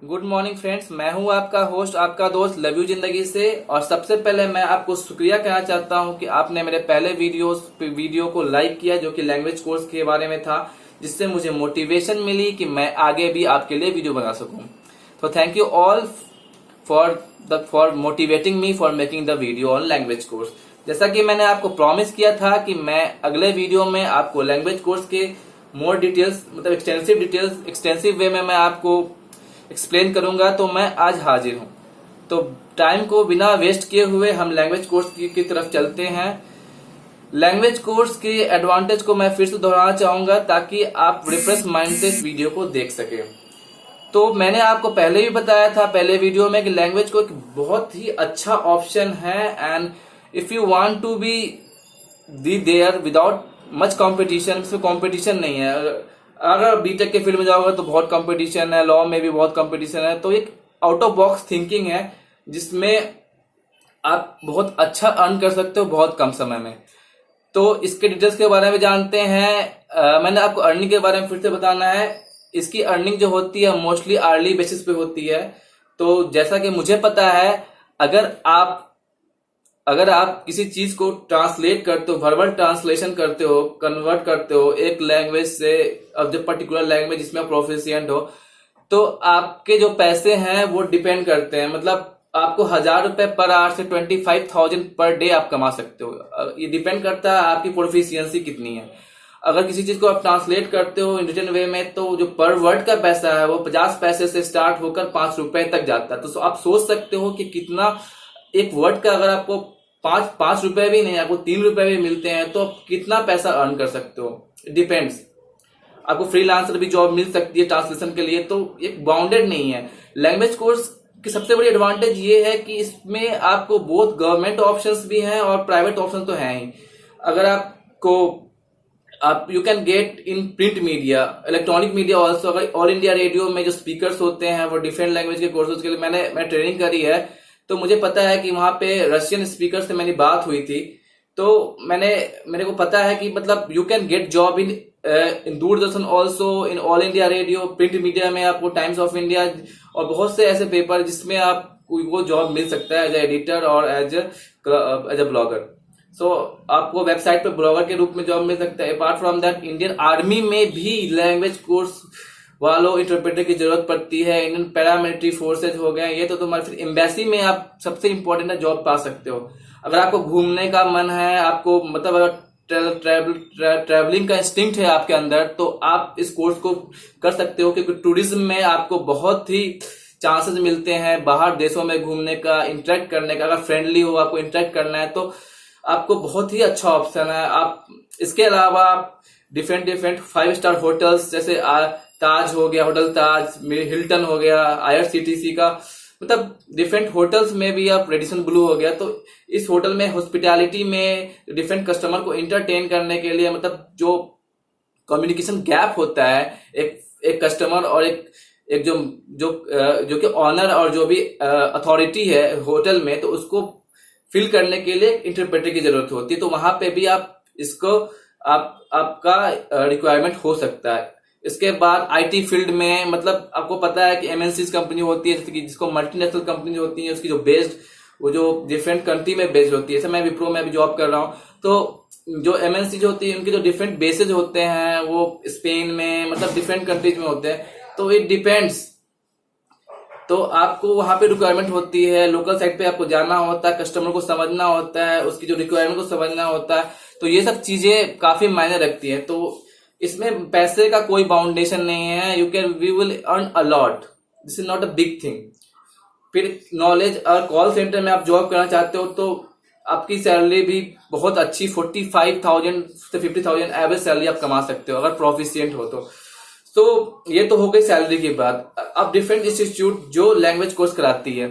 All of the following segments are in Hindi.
गुड मॉर्निंग फ्रेंड्स, मैं हूं आपका होस्ट, आपका दोस्त लव यू जिंदगी से। और सबसे पहले मैं आपको शुक्रिया कहना चाहता हूं कि आपने मेरे पहले वीडियो को लाइक किया, जो कि लैंग्वेज कोर्स के बारे में था, जिससे मुझे मोटिवेशन मिली कि मैं आगे भी आपके लिए वीडियो बना सकूं। तो thank you all for motivating me for making the video on language course. जैसा कि मैंने आपको प्रॉमिस किया था कि मैं अगले वीडियो में आपको लैंग्वेज कोर्स के मोर डिटेल्स, मतलब एक्सटेंसिव वे में मैं आपको एक्सप्लेन करूंगा, तो मैं आज हाजिर हूं। तो टाइम को बिना वेस्ट किए हुए हम लैंग्वेज कोर्स की तरफ चलते हैं। लैंग्वेज कोर्स के एडवांटेज को मैं फिर से दोहराना चाहूंगा ताकि आप रिफ्रेश माइंड से इस वीडियो को देख सके। तो मैंने आपको पहले भी बताया था पहले वीडियो में कि लैंग्वेज को एक बहुत ही अच्छा ऑप्शन है, and if you want to be the there without much competition, इसमें कंपटीशन नहीं है। अगर बीटेक के फील्ड में जाओगे तो बहुत कंपटीशन है, लॉ में भी बहुत कंपटीशन है। तो एक आउट ऑफ बॉक्स थिंकिंग है जिसमें आप बहुत अच्छा अर्न कर सकते हो बहुत कम समय में। तो इसके डिटेल्स के बारे में जानते हैं। मैंने आपको अर्निंग के बारे में फिर से बताना है। इसकी अर्निंग जो होती है मोस्टली आर्ली बेसिस पे होती है। तो जैसा कि मुझे पता है, अगर आप किसी चीज को ट्रांसलेट करते हो, वर्बल ट्रांसलेशन करते हो, कन्वर्ट करते हो एक लैंग्वेज से अब जो पर्टिकुलर लैंग्वेज जिसमें प्रोफिशिएंट हो, तो आपके जो पैसे हैं वो डिपेंड करते हैं। मतलब आपको 1,000 रुपए पर आवर से 25,000 पर डे आप कमा सकते हो। ये डिपेंड करता है आपकी प्रोफिशिएंसी कितनी है। अगर किसी चीज को आप ट्रांसलेट करते हो इंडियन वे में, तो जो पर वर्ड का पैसा है वो 50 पैसे से स्टार्ट होकर 5 रुपए तक जाता है। तो आप सोच सकते हो कि कितना एक वर्ड का, अगर आपको पांच रुपए भी नहीं, आपको 3 रुपए भी मिलते हैं, तो आप कितना पैसा अर्न कर सकते हो। डिपेंड्स। आपको फ्रीलांसर भी जॉब मिल सकती है ट्रांसलेशन के लिए, तो एक बाउंडेड नहीं है। लैंग्वेज कोर्स की सबसे बड़ी एडवांटेज ये है कि इसमें आपको बोथ गवर्नमेंट ऑप्शंस भी हैं और प्राइवेट ऑप्शन तो हैं ही। अगर आप you can get in print media, electronic media also. अगर ऑल इंडिया रेडियो में जो स्पीकर्स होते हैं वो डिफरेंट लैंग्वेज के कोर्सेज के लिए मैं ट्रेनिंग करी है, तो मुझे पता है कि वहां पे रशियन स्पीकर से मेरी बात हुई थी। तो मेरे को पता है कि मतलब you can get job in Doordarshan also, in all India radio, print media में आपको टाइम्स ऑफ इंडिया और बहुत से ऐसे पेपर जिसमें आपको वो जॉब मिल सकता है एज ए एडिटर और एज ए ब्लॉगर। सो आपको वेबसाइट पे ब्लॉगर के रूप में जॉब मिल सकता है। Apart from that, Indian army में भी लैंग्वेज कोर्स वालों इंटरप्रेटर की जरूरत पड़ती है। इंडियन पैरामिलिट्री फोर्सेज हो गए ये, तो तुम्हारे फिर एम्बेसी में आप सबसे इंपॉर्टेंट है जॉब पा सकते हो। अगर आपको घूमने का मन है, आपको मतलब अगर ट्रैवलिंग का इंस्टिंक्ट है आपके अंदर, तो आप इस कोर्स को कर सकते हो, क्योंकि टूरिज्म में आपको बहुत ही चांसेस मिलते हैं बाहर देशों में घूमने का, इंटरेक्ट करने का। अगर फ्रेंडली हो, आपको इंटरेक्ट करना है, तो आपको बहुत ही अच्छा ऑप्शन है। आप इसके अलावा डिफरेंट 5 स्टार होटल्स जैसे ताज हो गया, होटल ताज, हिल्टन हो गया, IRCTC का, मतलब डिफरेंट होटल्स में भी आप रेडिसन ब्लू हो गया। तो इस होटल में हॉस्पिटैलिटी में डिफरेंट कस्टमर को इंटरटेन करने के लिए, मतलब जो कम्युनिकेशन गैप होता है एक कस्टमर और एक जो कि ऑनर और जो भी अथॉरिटी है होटल में, तो उसको फिल करने के लिए इंटरप्रेटर की जरूरत होती है। तो वहां पे भी आपका रिक्वायरमेंट हो सकता है। इसके बाद IT फील्ड में, मतलब आपको पता है कि MNCs कंपनी होती है, जैसे कि जिसको मल्टीनेशनल कंपनी होती है, उसकी जो बेस्ड वो जो डिफरेंट कंट्री में बेस्ड होती है। जैसे मैं विप्रो में अभी जॉब कर रहा हूँ, तो जो MNC जो होती है उनके जो डिफरेंट बेसेज होते हैं वो स्पेन में, मतलब डिफरेंट कंट्रीज में होते हैं। तो इट डिपेंड्स। तो आपको वहां पे रिक्वायरमेंट होती है, लोकल साइट पे आपको जाना होता है, कस्टमर को समझना होता है, उसकी जो रिक्वायरमेंट को समझना होता है। तो ये सब चीजें काफी मायने रखती है। तो इसमें पैसे का कोई बाउंडेशन नहीं है। We will earn a lot, this is not a big thing. फिर नॉलेज और कॉल सेंटर में आप जॉब करना चाहते हो, तो आपकी सैलरी भी बहुत अच्छी 45,000 से 50,000 एवरेज सैलरी आप कमा सकते हो अगर प्रोफिशिएंट हो तो ये तो हो गई सैलरी की बात। अब डिफरेंट इंस्टीट्यूट जो लैंग्वेज कोर्स कराती है,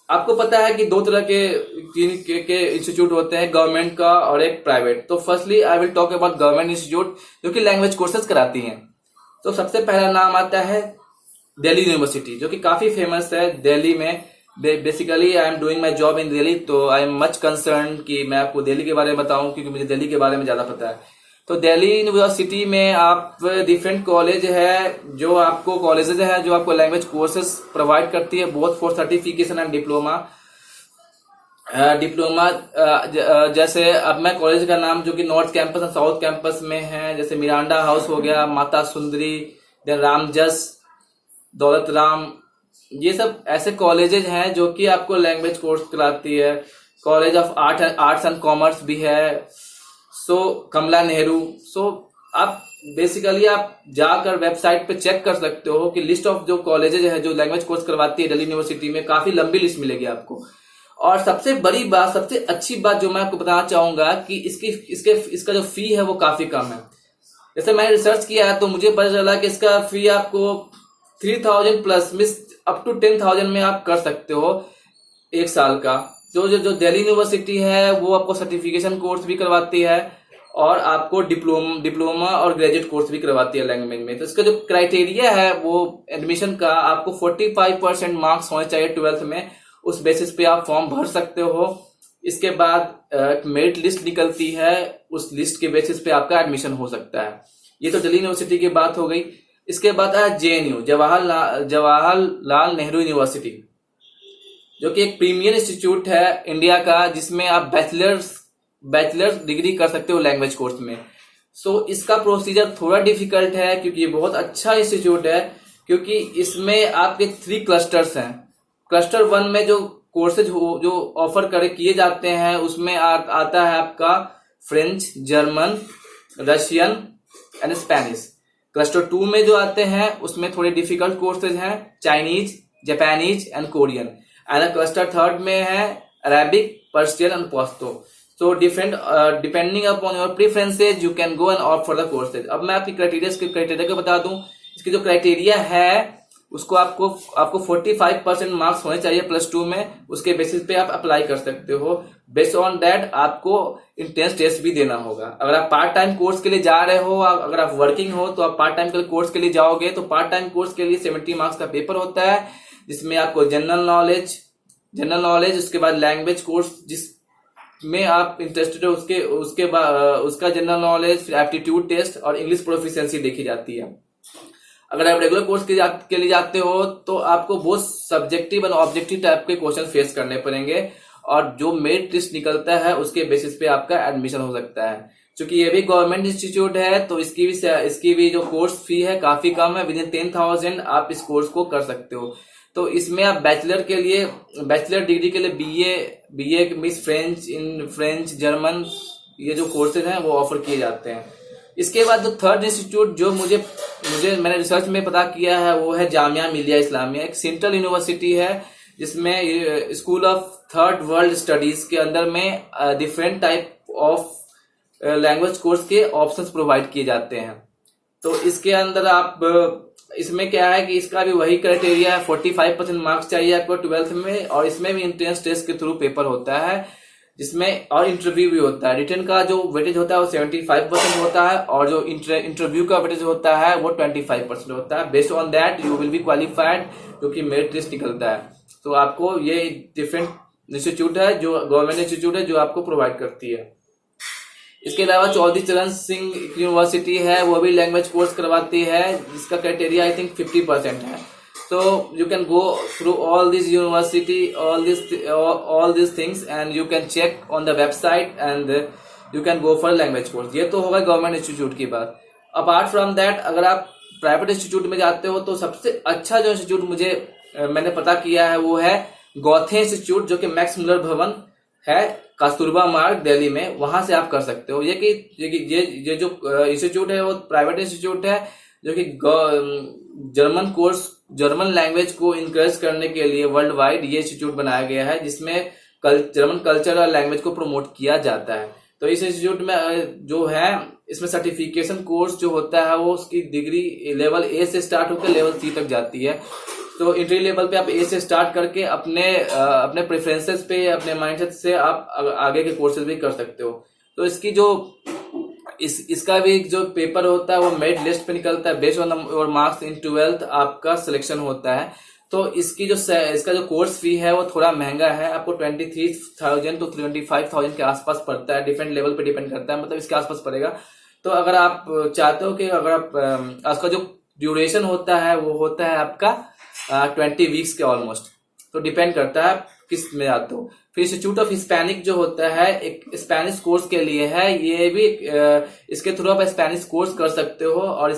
आपको पता है कि 2 तरह के इंस्टीट्यूट होते हैं, गवर्नमेंट का और एक प्राइवेट। तो firstly I will talk about government institute जो कि लैंग्वेज कोर्सेज कराती हैं। तो सबसे पहला नाम आता है दिल्ली यूनिवर्सिटी, जो कि काफी फेमस है दिल्ली में। Basically I am doing my job in Delhi, तो आई एम मच कंसर्न कि मैं आपको दिल्ली के बारे में बताऊं, क्योंकि मुझे दिल्ली के बारे में ज्यादा पता है। तो दिल्ली यूनिवर्सिटी में आप डिफरेंट कॉलेज है जो आपको कॉलेजेस है जो आपको लैंग्वेज कोर्सेज प्रोवाइड करती है, both for certification and diploma. जैसे अब मैं कॉलेज का नाम जो कि नॉर्थ कैंपस और साउथ कैंपस में है, जैसे मिरांडा हाउस हो गया, माता सुंदरी, देन रामजस, दौलत राम, ये सब ऐसे कॉलेजेस हैं जो कि आपको लैंग्वेज कोर्स कराती है। College of arts and commerce भी है, सो कमला नेहरू। सो आप बेसिकली आप जाकर वेबसाइट पे चेक कर सकते हो कि लिस्ट ऑफ जो कॉलेजेज है जो लैंग्वेज कोर्स करवाती है दिल्ली यूनिवर्सिटी में, काफी लंबी लिस्ट मिलेगी आपको। और सबसे बड़ी बात, सबसे अच्छी बात जो मैं आपको बताना चाहूंगा कि इसका जो फी है वो काफी कम है। जैसे मैंने रिसर्च किया है तो मुझे पता चला कि इसका फी आपको 3000 प्लस मिस अप टू 10,000 में आप कर सकते हो एक साल का। जो दिल्ली यूनिवर्सिटी है वो आपको सर्टिफिकेशन कोर्स भी करवाती है और आपको डिप्लोमा और ग्रेजुएट कोर्स भी करवाती है लैंग्वेज में। तो इसका जो क्राइटेरिया है वो एडमिशन का, आपको 45% मार्क्स होने चाहिए 12th में, उस बेसिस पे आप फॉर्म भर सकते हो। इसके बाद मेरिट लिस्ट निकलती है, उस लिस्ट के बेसिस पे आपका एडमिशन हो सकता है। ये तो दिल्ली यूनिवर्सिटी की बात हो गई। इसके बाद है JNU, जवाहरलाल नेहरू यूनिवर्सिटी, जो कि एक प्रीमियर इंस्टीट्यूट है इंडिया का, जिसमें आप बैचलर्स डिग्री कर सकते हो लैंग्वेज कोर्स में। सो इसका प्रोसीजर थोड़ा डिफिकल्ट है क्योंकि ये बहुत अच्छा इंस्टीट्यूट है, क्योंकि इसमें आपके 3 क्लस्टर्स हैं। क्लस्टर 1 में जो कोर्सेज जो ऑफर किए जाते हैं उसमें आता है आपका French, German, Russian and Spanish. Cluster 2 में जो आते हैं उसमें थोड़े डिफिकल्ट कोर्सेज हैं, Chinese, Japanese and Korean. And cluster 3 में है Arabic, Persian and Pashto. So depending upon your preferences you can go and opt for the courses. अब मैं आपकी क्राइटेरिया को बता दूं। इसकी जो क्राइटेरिया है उसको आपको 45% मार्क्स होने चाहिए +2 में, उसके बेसिस पे आप अप्लाई कर सकते हो। बेस्ड ऑन दैट आपको इंट्रेंस टेस्ट भी देना होगा। अगर आप पार्ट टाइम कोर्स के लिए जा रहे हो, अगर आप वर्किंग हो तो आप पार्ट टाइम कोर्स के लिए जाओगे तो पार्ट टाइम कोर्स के लिए 70 मार्क्स का पेपर होता है, जिसमें आपको जनरल नॉलेज, उसके बाद लैंग्वेज कोर्स जिसमें आप इंटरेस्टेड हो उसके बाद उसका जनरल नॉलेज, फिर एप्टीट्यूड टेस्ट और इंग्लिश प्रोफिशिएंसी देखी जाती है। अगर आप रेगुलर कोर्स के लिए जाते हो तो आपको बहुत सब्जेक्टिव और ऑब्जेक्टिव टाइप के क्वेश्चन फेस करने पड़ेंगे, और जो मेरिट लिस्ट निकलता है उसके बेसिस पे आपका एडमिशन हो सकता है। क्योंकि ये भी गवर्नमेंट इंस्टीट्यूट है तो इसकी भी जो कोर्स फी है काफी कम है, विदिन 10,000 आप इस कोर्स को कर सकते हो। तो इसमें आप बैचलर डिग्री के लिए बीए मिस फ्रेंच, जर्मन, ये जो कोर्सेज हैं वो ऑफर किए जाते हैं। इसके बाद जो थर्ड इंस्टीट्यूट जो मैंने रिसर्च में पता किया है वो है जामिया मिलिया इस्लामिया, एक सेंट्रल यूनिवर्सिटी है जिसमें school of third world studies के अंदर में different type of language course के ऑप्शंस प्रोवाइड किए जाते हैं। तो इसके अंदर इसमें क्या है कि इसका भी वही क्राइटेरिया है, 45% मार्क्स चाहिए आपको 12th में, और इसमें भी एंट्रेंस टेस्ट के थ्रू पेपर होता है जिसमें और इंटरव्यू भी होता है। रिटन का जो वेटेज होता है वो 75% होता है और जो इंटरव्यू का वेटेज होता है वो 25% होता है। Based on that you will be qualified, जो कि मेरिट लिस्ट निकलता है। तो आपको ये डिफरेंट इंस्टीट्यूट है, जो गवर्नमेंट इंस्टीट्यूट है, जो आपको प्रोवाइड करती है। इसके अलावा चौधरी चरण सिंह यूनिवर्सिटी है, वो भी लैंग्वेज कोर्स करवाती है, जिसका क्राइटेरिया आई थिंक 50% है। So you can go through all this university, all these things, and you can check on the website and you can go for language course. ये तो होगा गवर्नमेंट इंस्टीट्यूट की बात। अपार्ट फ्रॉम दैट अगर आप प्राइवेट इंस्टीट्यूट में जाते हो तो सबसे अच्छा जो इंस्टीट्यूट मैंने पता किया है वो है गौथे इंस्टीट्यूट, जो कि मैक्स मुलर भवन है, कस्तूरबा मार्ग, दिल्ली में। वहां से आप कर सकते हो। ये जो इंस्टीट्यूट है वो प्राइवेट इंस्टीट्यूट है, जो कि जर्मन लैंग्वेज को इंकरेज करने के लिए वर्ल्ड वाइड ये इंस्टीट्यूट बनाया गया है, जिसमें जर्मन कल्चर और लैंग्वेज को प्रमोट किया जाता है। तो इस इंस्टीट्यूट में जो है इसमें सर्टिफिकेशन कोर्स जो होता है वो उसकी डिग्री लेवल A से स्टार्ट होकर लेवल C तक जाती है। तो एंट्री लेवल पे आप A से स्टार्ट करके अपने प्रेफरेंसेस पे, अपने माइंडसेट से आप आगे के कोर्सेज भी कर सकते हो। तो इसकी जो इसका भी जो पेपर होता है वो मेरिट लिस्ट पे निकलता है। Based on your marks in 12th आपका सिलेक्शन होता है। तो इसका जो कोर्स फी है वो थोड़ा महंगा है, आपको 23,000 to 25,000 के आसपास पड़ता है। डिफरेंट लेवल पे डिपेंड करता है, मतलब इसके आसपास पड़ेगा। तो अगर आप चाहते हो कि अगर आप उसका जो ड्यूरेशन होता है वो होता है आपका 20 वीक्स के ऑलमोस्ट। तो डिपेंड करता है आप किस में आते हो। फिर इंस्टीट्यूट ऑफ हिस्पैनिक जो होता है एक स्पेनिश कोर्स के लिए है, ये भी इसके थ्रू आप स्पेनिश कोर्स कर सकते हो। और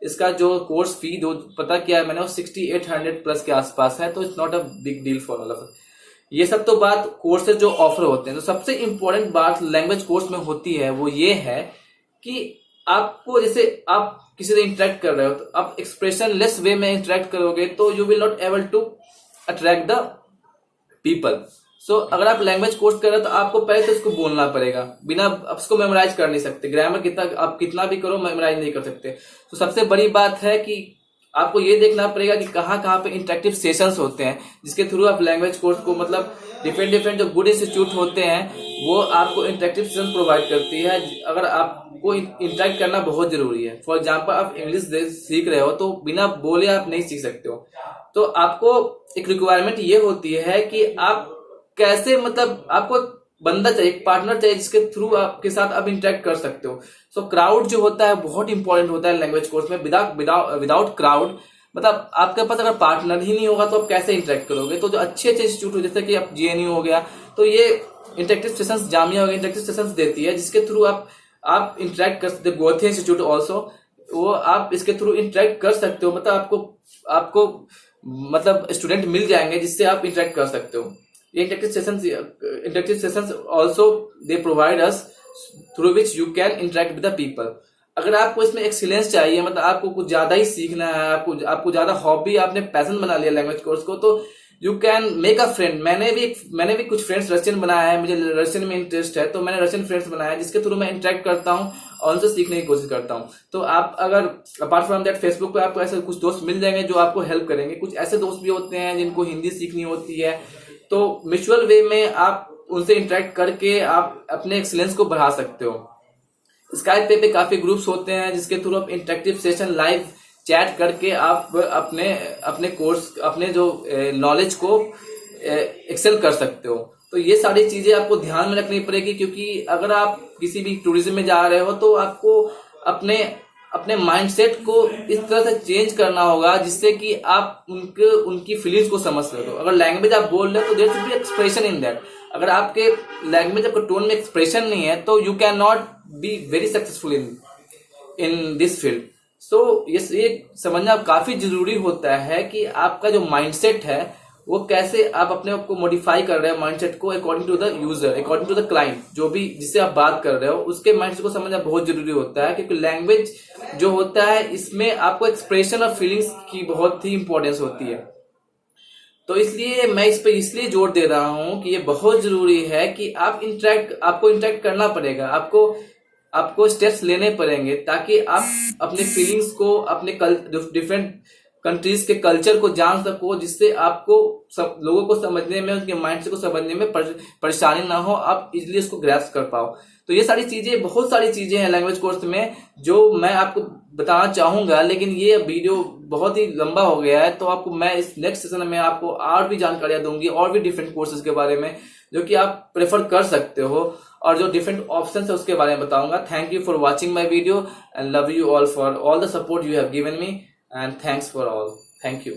इसका जो कोर्स फी जो पता किया है मैंने वो 6800 प्लस के आसपास है। तो it's not a big deal for all of us. ये सब तो बात कोर्सेज जो ऑफर होते हैं। तो सबसे इंपॉर्टेंट बात लैंग्वेज कोर्स में होती है वो ये है कि आपको, जैसे आप किसी से इंटरेक्ट कर रहे हो तो आप एक्सप्रेशन लेस वे में इंटरेक्ट करोगे तो you will not able to attract the people. So अगर आप लैंग्वेज कोर्स कर रहे हो तो आपको पहले तो उसको बोलना पड़ेगा, बिना आप उसको मेमोराइज कर नहीं सकते। ग्रामर कितना भी करो मेमोराइज नहीं कर सकते। तो सबसे बड़ी बात है कि आपको ये देखना पड़ेगा कि कहाँ कहाँ पे इंटरेक्टिव सेशंस होते हैं जिसके थ्रू आप लैंग्वेज कोर्स को, मतलब डिफरेंट जो गुड इंस्टीट्यूट होते हैं वो आपको इंटरेक्टिव सेशन प्रोवाइड करती है। अगर आपको इंटरेक्ट करना बहुत जरूरी है, फॉर एग्जाम्पल आप इंग्लिश सीख रहे हो तो बिना बोले आप नहीं सीख सकते हो। तो आपको एक रिक्वायरमेंट ये होती है कि आप कैसे, मतलब आपको बंदा चाहिए, एक पार्टनर चाहिए जिसके थ्रू आपके साथ आप इंटरेक्ट कर सकते हो। सो क्राउड जो होता है बहुत इंपॉर्टेंट होता है लैंग्वेज कोर्स में। विदाउट क्राउड, मतलब आपके पास अगर पार्टनर ही नहीं होगा तो आप कैसे इंटरेक्ट करोगे। तो जो अच्छे इंस्टीट्यूट जैसे कि आप JNU हो गया, तो ये इंटरेक्टिव सेशंस, जामिया हो गया, इंटरेक्टिव सेशंस देती है जिसके थ्रू आप इंटरेक्ट कर सकते हो। गोथे इंस्टीट्यूट ऑल्सो, वो आप इसके थ्रू इंटरेक्ट कर सकते हो। मतलब आपको मतलब स्टूडेंट मिल जाएंगे जिससे आप इंटरेक्ट कर सकते हो। Interactive sessions also they provide us through which you can interact with the people. अगर आपको इसमें एक्सीलेंस चाहिए, मतलब आपको कुछ ज्यादा ही सीखना है, आपको ज्यादा हॉबी, आपने पैशन बना लिया लैंग्वेज कोर्स को, तो you can make a friend. मैंने भी कुछ फ्रेंड्स रशियन बनाया है, मुझे रशियन में इंटरेस्ट है तो मैंने रशियन फ्रेंड्स बनाया है जिसके थ्रू मैं इंटरेक्ट करता हूँ और उनसे सीखने की कोशिश करता हूँ। तो आप अगर अपार्ट फ्रॉम दैट फेसबुक पे आपको ऐसे कुछ दोस्त मिल जाएंगे जो आपको हेल्प करेंगे। कुछ ऐसे दोस्त भी होते हैं जिनको हिंदी सीखनी होती है, तो म्यूचुअल वे में आप उनसे इंटरेक्ट करके आप अपने एक्सीलेंस को बढ़ा सकते हो। स्काइप पे काफी ग्रुप्स होते हैं जिसके थ्रू आप इंटरेक्टिव सेशन लाइव चैट करके आप अपने कोर्स, अपने जो नॉलेज को एक्सेल कर सकते हो। तो ये सारी चीजें आपको ध्यान में रखनी पड़ेगी, क्योंकि अगर आप किसी भी टूरिज्म में जा रहे हो तो आपको अपने माइंडसेट को इस तरह से चेंज करना होगा जिससे कि आप उनकी फीलिंग्स को समझ सको। अगर लैंग्वेज आप बोल रहे हो तो there should be expression in that. अगर आपके लैंग्वेज, आपके टोन में एक्सप्रेशन नहीं है तो you can not be very successful in this field. So ये समझना काफी जरूरी होता है कि आपका जो माइंडसेट है वो कैसे आप अपने आप को मॉडिफाई कर रहे हो, माइंडसेट को according to the user, according to the client, जो भी जिससे आप बात कर रहे हो उसके माइंडसेट को समझना बहुत जरूरी होता है। क्योंकि लैंग्वेज जो होता है इसमें आपको एक्सप्रेशन और फीलिंग्स की बहुत ही इंपॉर्टेंस होती है। तो इसलिए मैं इस पे इसलिए जोर दे रहा हूं कि ये बहुत जरूरी है कि आपको इंटरेक्ट करना पड़ेगा, आपको स्टेप्स लेने पड़ेंगे ताकि आप अपने फीलिंग्स को, अपने डिफरेंट कंट्रीज के कल्चर को जान सको, जिससे आपको सब लोगों को समझने में, उनके माइंड को समझने में परेशानी ना हो, आप इजीली उसको ग्रैस्प कर पाओ। तो ये सारी चीजें, बहुत सारी चीजें हैं लैंग्वेज कोर्स में जो मैं आपको बताना चाहूंगा, लेकिन ये वीडियो बहुत ही लंबा हो गया है। तो आपको मैं इस नेक्स्ट सेशन में आपको और भी जानकारियां दूंगी और भी डिफरेंट कोर्सेज के बारे में जो कि आप प्रेफर कर सकते हो, और जो डिफरेंट ऑप्शंस है उसके बारे में बताऊंगा। Thank you for watching my video and love you all for all the support you have given me, and thanks for all. Thank you.